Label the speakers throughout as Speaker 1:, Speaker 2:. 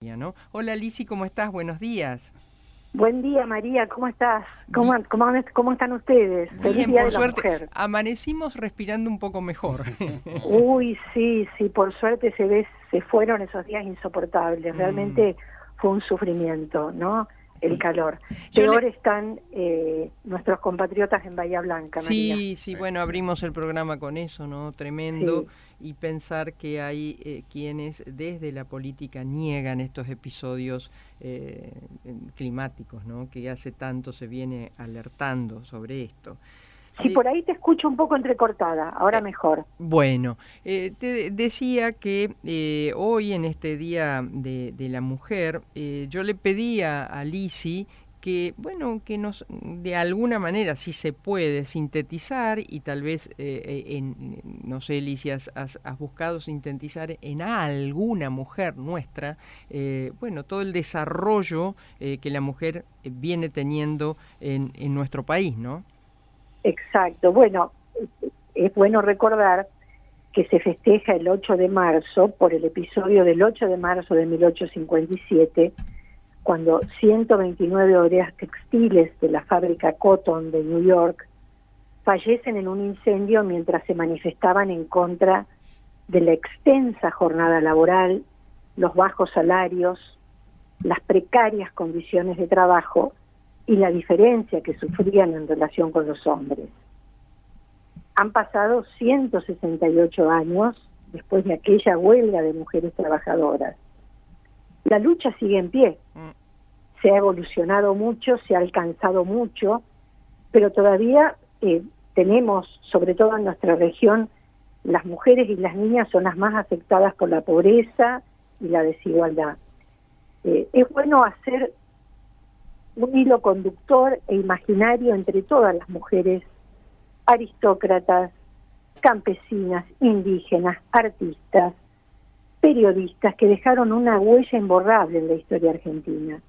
Speaker 1: ¿No? Hola Lisi, ¿cómo estás? Buenos días.
Speaker 2: Buen día, María, ¿cómo estás? ¿Cómo están ustedes? Feliz
Speaker 1: Bien,
Speaker 2: Día
Speaker 1: por
Speaker 2: de la
Speaker 1: suerte,
Speaker 2: Mujer.
Speaker 1: amanecimos respirando un poco mejor.
Speaker 2: Uy, sí, por suerte se fueron esos días insoportables.
Speaker 1: Mm,
Speaker 2: Realmente fue un sufrimiento, ¿no? El
Speaker 1: sí.
Speaker 2: calor.
Speaker 1: Yo
Speaker 2: Peor
Speaker 1: le,
Speaker 2: están nuestros compatriotas en Bahía Blanca, María.
Speaker 1: Sí, sí, bueno, abrimos el programa con eso, ¿no? Tremendo.
Speaker 2: Sí.
Speaker 1: Y pensar que hay quienes desde la política niegan estos episodios climáticos, ¿no? Que hace tanto se viene alertando sobre esto.
Speaker 2: Sí,
Speaker 1: De,
Speaker 2: por ahí te escucho un poco entrecortada, ahora
Speaker 1: eh,
Speaker 2: mejor.
Speaker 1: bueno, te decía que hoy en este Día de la Mujer, yo le pedía a Lisi que, bueno, que nos, de alguna manera, si se puede, sintetizar y tal vez, no sé, Lisi, has buscado sintetizar en alguna mujer nuestra, bueno, todo el desarrollo que la mujer viene teniendo en nuestro país, ¿no?
Speaker 2: Exacto. Bueno, es bueno recordar que se festeja el 8 de marzo por el episodio del 8 de marzo de 1857, cuando 129 obreras textiles de la fábrica Cotton de New York fallecen en un incendio mientras se manifestaban en contra de la extensa jornada laboral, los bajos salarios, las precarias condiciones de trabajo y la diferencia que sufrían en relación con los hombres. Han pasado 168 años después de aquella huelga de mujeres trabajadoras. La lucha sigue en pie,
Speaker 1: Mm.
Speaker 2: se ha evolucionado mucho, se ha alcanzado mucho, pero todavía tenemos, sobre todo en nuestra región, las mujeres y las niñas son las más afectadas por la pobreza y la desigualdad. Es bueno hacer un hilo conductor e imaginario entre todas las mujeres aristócratas, campesinas, indígenas, artistas, periodistas que dejaron una huella imborrable en la historia argentina.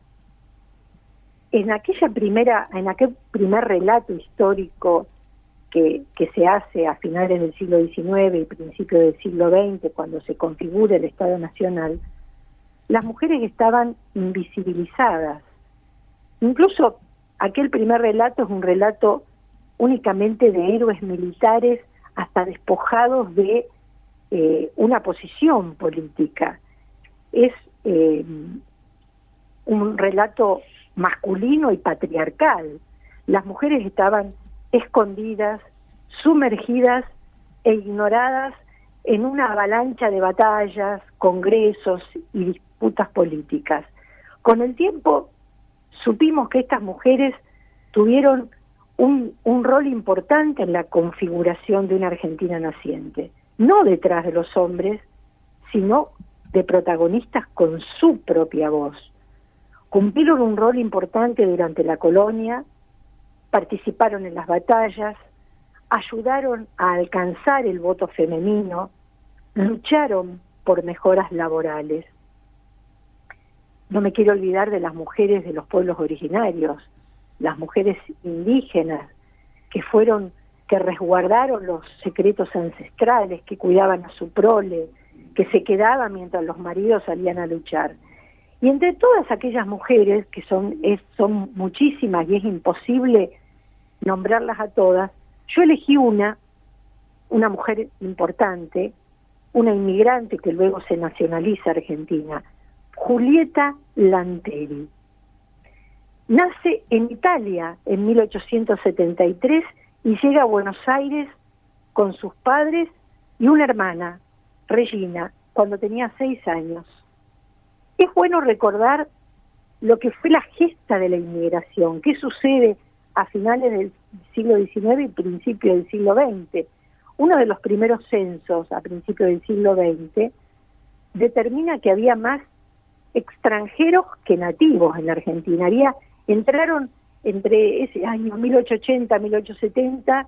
Speaker 2: En aquel primer relato histórico que se hace a finales del siglo XIX y principios del siglo XX, cuando se configura el Estado Nacional, las mujeres estaban invisibilizadas. Incluso aquel primer relato es un relato únicamente de héroes militares hasta despojados de una posición política. Es un relato masculino y patriarcal. Las mujeres estaban escondidas, sumergidas e ignoradas en una avalancha de batallas, congresos y disputas políticas. Con el tiempo supimos que estas mujeres tuvieron un rol importante en la configuración de una Argentina naciente, no detrás de los hombres, sino de protagonistas con su propia voz. Cumplieron un rol importante durante la colonia, participaron en las batallas, ayudaron a alcanzar el voto femenino, lucharon por mejoras laborales. No me quiero olvidar de las mujeres de los pueblos originarios, las mujeres indígenas que resguardaron los secretos ancestrales, que cuidaban a su prole, que se quedaban mientras los maridos salían a luchar. Y entre todas aquellas mujeres, que son muchísimas y es imposible nombrarlas a todas, yo elegí una mujer importante, una inmigrante que luego se nacionaliza argentina, Julieta Lanteri. Nace en Italia en 1873 y llega a Buenos Aires con sus padres y una hermana, Regina, cuando tenía 6 años. Es bueno recordar lo que fue la gesta de la inmigración, qué sucede a finales del siglo XIX y principios del siglo XX. Uno de los primeros censos a principios del siglo XX determina que había más extranjeros que nativos en la Argentina. Entraron entre ese año 1880, 1870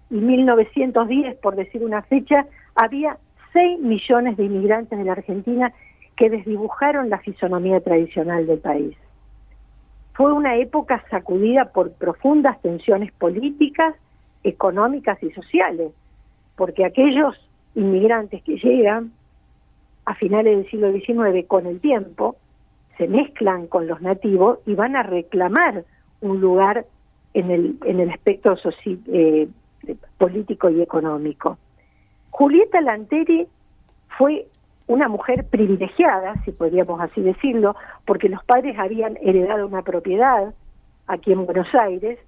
Speaker 2: y 1910, por decir una fecha, había 6 millones de inmigrantes de la Argentina que desdibujaron la fisonomía tradicional del país. Fue una época sacudida por profundas tensiones políticas, económicas y sociales, porque aquellos inmigrantes que llegan a finales del siglo XIX con el tiempo se mezclan con los nativos y van a reclamar un lugar en el espectro político y económico. Julieta Lanteri fue una mujer privilegiada, si podríamos así decirlo, porque los padres habían heredado una propiedad aquí en Buenos Aires,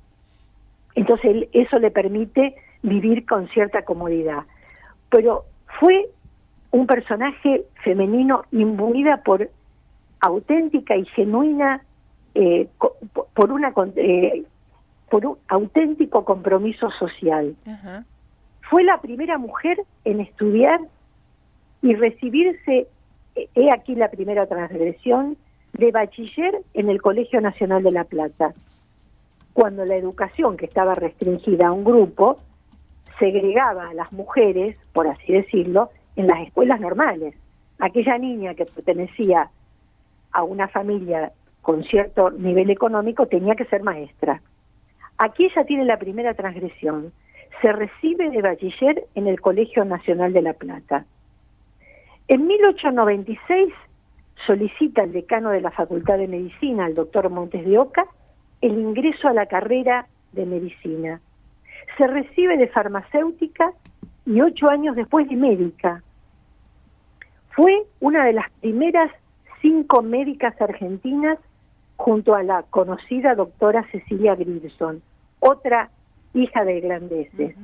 Speaker 2: entonces eso le permite vivir con cierta comodidad. Pero fue un personaje femenino imbuida por auténtica y genuina, por un auténtico compromiso social.
Speaker 1: Ajá.
Speaker 2: Fue la primera mujer en estudiar y recibirse, he aquí la primera transgresión, de bachiller en el Colegio Nacional de La Plata, cuando la educación, que estaba restringida a un grupo, segregaba a las mujeres, por así decirlo, en las escuelas normales. Aquella niña que pertenecía a una familia con cierto nivel económico tenía que ser maestra. Aquí ella tiene la primera transgresión. Se recibe de bachiller en el Colegio Nacional de La Plata. En 1896 solicita al decano de la Facultad de Medicina, el doctor Montes de Oca, el ingreso a la carrera de medicina. Se recibe de farmacéutica y 8 años después de médica. Fue una de las primeras 5 médicas argentinas junto a la conocida doctora Cecilia Grierson, otra hija de grandeces.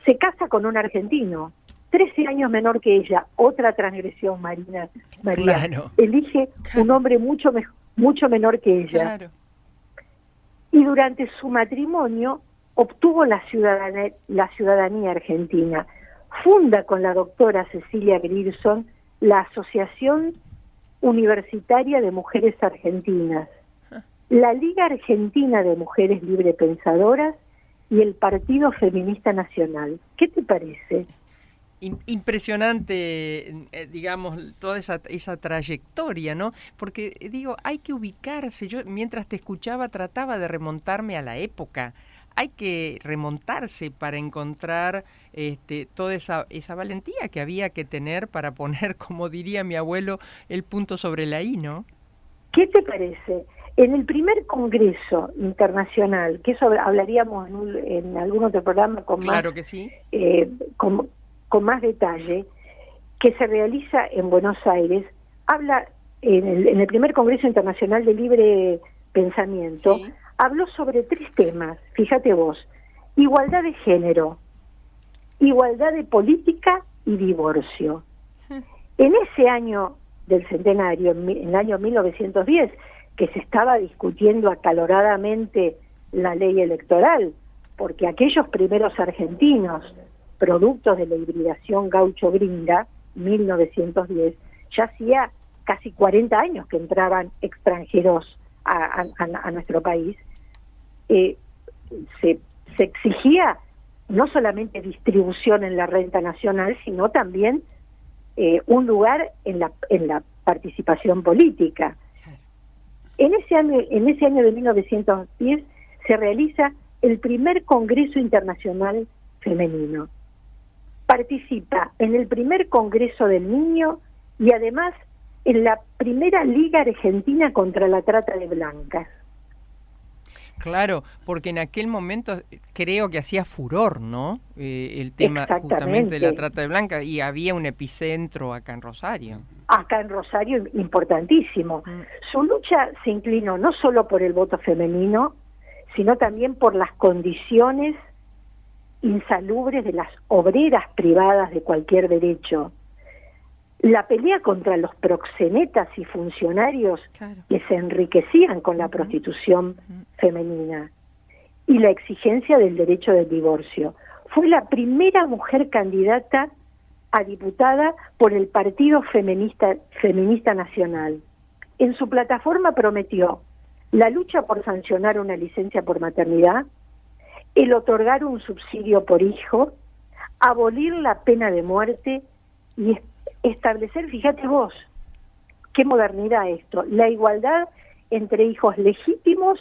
Speaker 2: Se casa con un argentino, 13 años menor que ella, otra transgresión, María.
Speaker 1: Claro.
Speaker 2: Elige un hombre mucho menor que ella.
Speaker 1: Claro.
Speaker 2: Y durante su matrimonio obtuvo la ciudadanía argentina. Funda con la doctora Cecilia Grierson la Asociación Universitaria de Mujeres Argentinas, la Liga Argentina de Mujeres Librepensadoras y el Partido Feminista Nacional. ¿Qué te parece?
Speaker 1: Impresionante, digamos, toda esa trayectoria, ¿no? Porque, digo, hay que ubicarse. Yo, mientras te escuchaba, trataba de remontarme a la época. Hay que remontarse para encontrar toda esa valentía que había que tener para poner, como diría mi abuelo, el punto sobre la I, ¿no?
Speaker 2: ¿Qué te parece? En el primer congreso internacional, que eso hablaríamos en algún otro programa con
Speaker 1: claro
Speaker 2: más,
Speaker 1: que sí.
Speaker 2: Con más detalle, que se realiza en Buenos Aires, habla en el primer Congreso Internacional de Libre Pensamiento,
Speaker 1: Sí.
Speaker 2: habló sobre 3 temas, fíjate vos: igualdad de género, igualdad de política y divorcio. En ese año del centenario, en el año 1910, que se estaba discutiendo acaloradamente la ley electoral, porque aquellos primeros argentinos, productos de la hibridación gaucho-gringa, 1910, ya hacía casi 40 años que entraban extranjeros a nuestro país, se exigía no solamente distribución en la renta nacional, sino también un lugar en la participación política. En ese año de 1910 se realiza el primer Congreso Internacional Femenino. Participa en el primer Congreso del Niño y además en la primera Liga Argentina contra la Trata de Blancas.
Speaker 1: Claro, porque en aquel momento creo que hacía furor, ¿no? El tema justamente de la trata de blancas, y había un epicentro acá en Rosario.
Speaker 2: Acá en Rosario, importantísimo. Su lucha se inclinó no solo por el voto femenino, sino también por las condiciones insalubres de las obreras privadas de cualquier derecho. La pelea contra los proxenetas y funcionarios que se enriquecían con la prostitución femenina y la exigencia del derecho del divorcio. Fue la primera mujer candidata a diputada por el Partido Feminista Nacional. En su plataforma prometió la lucha por sancionar una licencia por maternidad, el otorgar un subsidio por hijo, abolir la pena de muerte y establecer, fíjate vos, qué modernidad esto, la igualdad entre hijos legítimos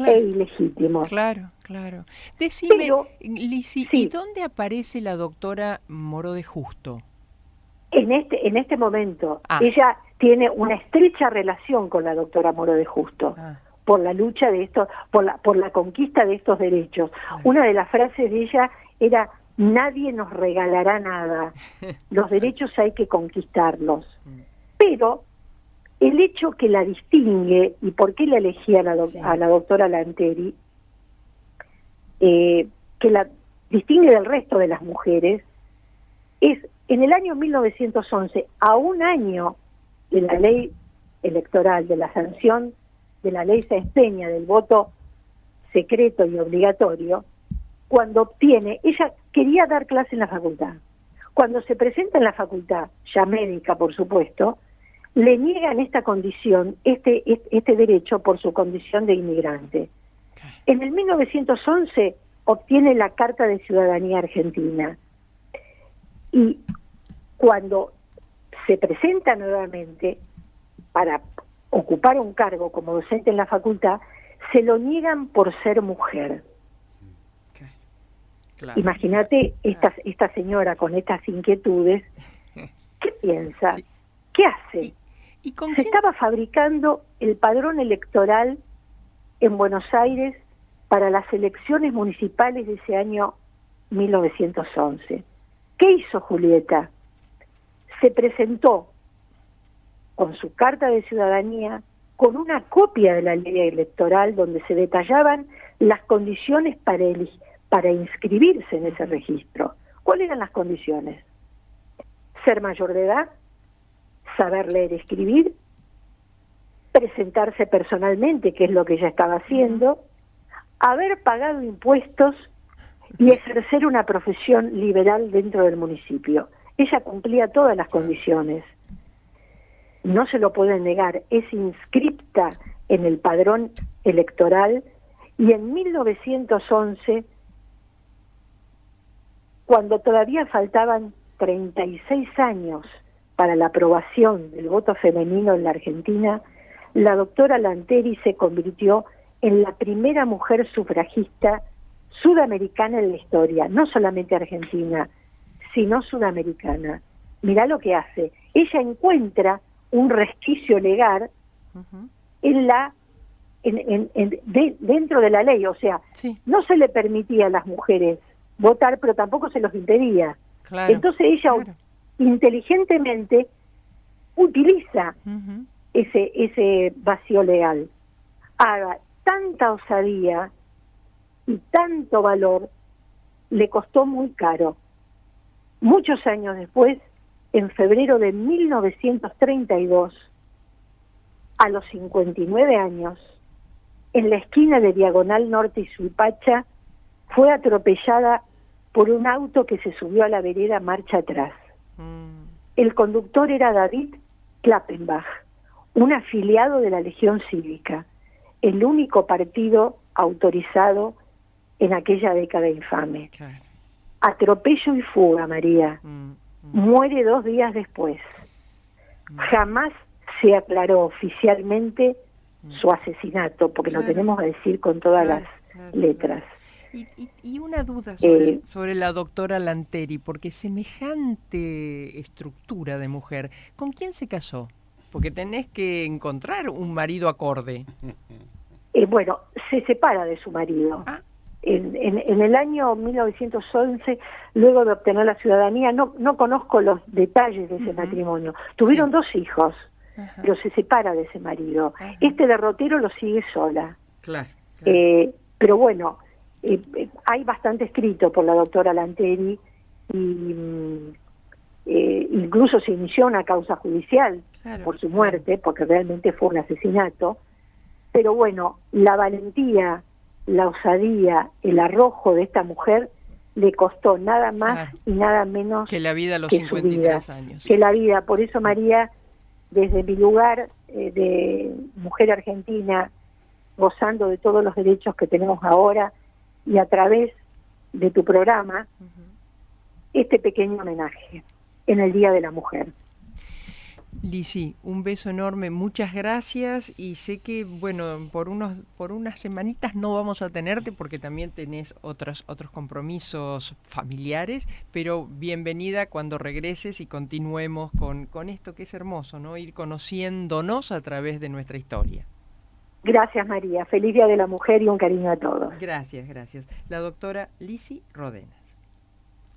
Speaker 2: e ilegítimos.
Speaker 1: Claro, claro. Decime,
Speaker 2: pero,
Speaker 1: Lisi,
Speaker 2: sí,
Speaker 1: ¿y dónde aparece la doctora Moró de Justo?
Speaker 2: En este momento, ella tiene una estrecha relación con la doctora Moro de Justo, por la lucha de esto, por la conquista de estos derechos. Una de las frases de ella era: nadie nos regalará nada, los derechos hay que conquistarlos. Pero el hecho que la distingue, y por qué la elegí a la doctora Lanteri, que la distingue del resto de las mujeres, es en el año 1911, a un año de la ley electoral, de la sanción de la ley Sáenz Peña, del voto secreto y obligatorio, cuando obtiene, ella quería dar clase en la facultad. Cuando se presenta en la facultad, ya médica por supuesto, le niegan esta condición, este derecho por su condición de inmigrante. En el 1911 obtiene la Carta de Ciudadanía Argentina y cuando se presenta nuevamente para ocupar un cargo como docente en la facultad, se lo niegan por ser mujer. Claro. Imagínate esta señora con estas inquietudes, ¿qué piensa? Sí. ¿Qué hace? ¿Y con se estaba fabricando el padrón electoral en Buenos Aires para las elecciones municipales de ese año 1911. ¿Qué hizo Julieta? Se presentó con su carta de ciudadanía, con una copia de la ley electoral donde se detallaban las condiciones para inscribirse en ese registro. ¿Cuáles eran las condiciones? Ser mayor de edad, saber leer y escribir, presentarse personalmente, que es lo que ella estaba haciendo, haber pagado impuestos y ejercer una profesión liberal dentro del municipio. Ella cumplía todas las condiciones. No se lo pueden negar, es inscripta en el padrón electoral y en 1911, cuando todavía faltaban 36 años para la aprobación del voto femenino en la Argentina, la doctora Lanteri se convirtió en la primera mujer sufragista sudamericana en la historia, no solamente argentina, sino sudamericana. Mirá lo que hace. Ella encuentra un resquicio legal dentro de la ley, o sea, no se le permitía a las mujeres votar, pero tampoco se los impedía. Claro, entonces ella inteligentemente utiliza ese vacío legal. Haga tanta osadía y tanto valor, le costó muy caro. Muchos años después, en febrero de 1932, a los 59 años, en la esquina de Diagonal Norte y Suipacha, fue atropellada por un auto que se subió a la vereda marcha atrás. El conductor era David Klappenbach, un afiliado de la Legión Cívica, el único partido autorizado en aquella década infame. Claro. Atropello y fuga, María. Muere 2 días después. Jamás se aclaró oficialmente su asesinato, porque lo tenemos que decir con todas las letras.
Speaker 1: Y una duda sobre la doctora Lanteri, porque semejante estructura de mujer, ¿con quién se casó? Porque tenés que encontrar un marido acorde.
Speaker 2: Bueno, se separa de su marido. En el año 1911, luego de obtener la ciudadanía, no conozco los detalles de ese matrimonio. Tuvieron 2 hijos, pero se separa de ese marido. Este derrotero lo sigue sola. Claro. Pero bueno, hay bastante escrito por la doctora Lanteri y incluso se inició una causa judicial por su muerte, porque realmente fue un asesinato. Pero bueno, la valentía, la osadía, el arrojo de esta mujer le costó nada más y nada menos
Speaker 1: que la vida a los 53 años.
Speaker 2: Que la vida. Por eso, María, desde mi lugar de mujer argentina, gozando de todos los derechos que tenemos ahora, y a través de tu programa, este pequeño homenaje en el Día de la Mujer.
Speaker 1: Lisi, un beso enorme, muchas gracias y sé que, bueno, por unas semanitas no vamos a tenerte porque también tenés otros compromisos familiares, pero bienvenida cuando regreses y continuemos con esto que es hermoso, ¿no? Ir conociéndonos a través de nuestra historia.
Speaker 2: Gracias, María. Feliz Día de la Mujer y un cariño a todos.
Speaker 1: Gracias, gracias. La doctora Lisi Rodenas.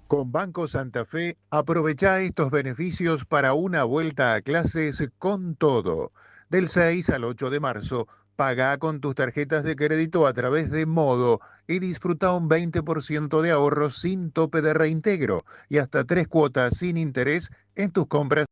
Speaker 3: Con Banco Santa Fe, aprovecha estos beneficios para una vuelta a clases con todo. Del 6 al 8 de marzo, paga con tus tarjetas de crédito a través de Modo y disfruta un 20% de ahorro sin tope de reintegro y hasta 3 cuotas sin interés en tus compras.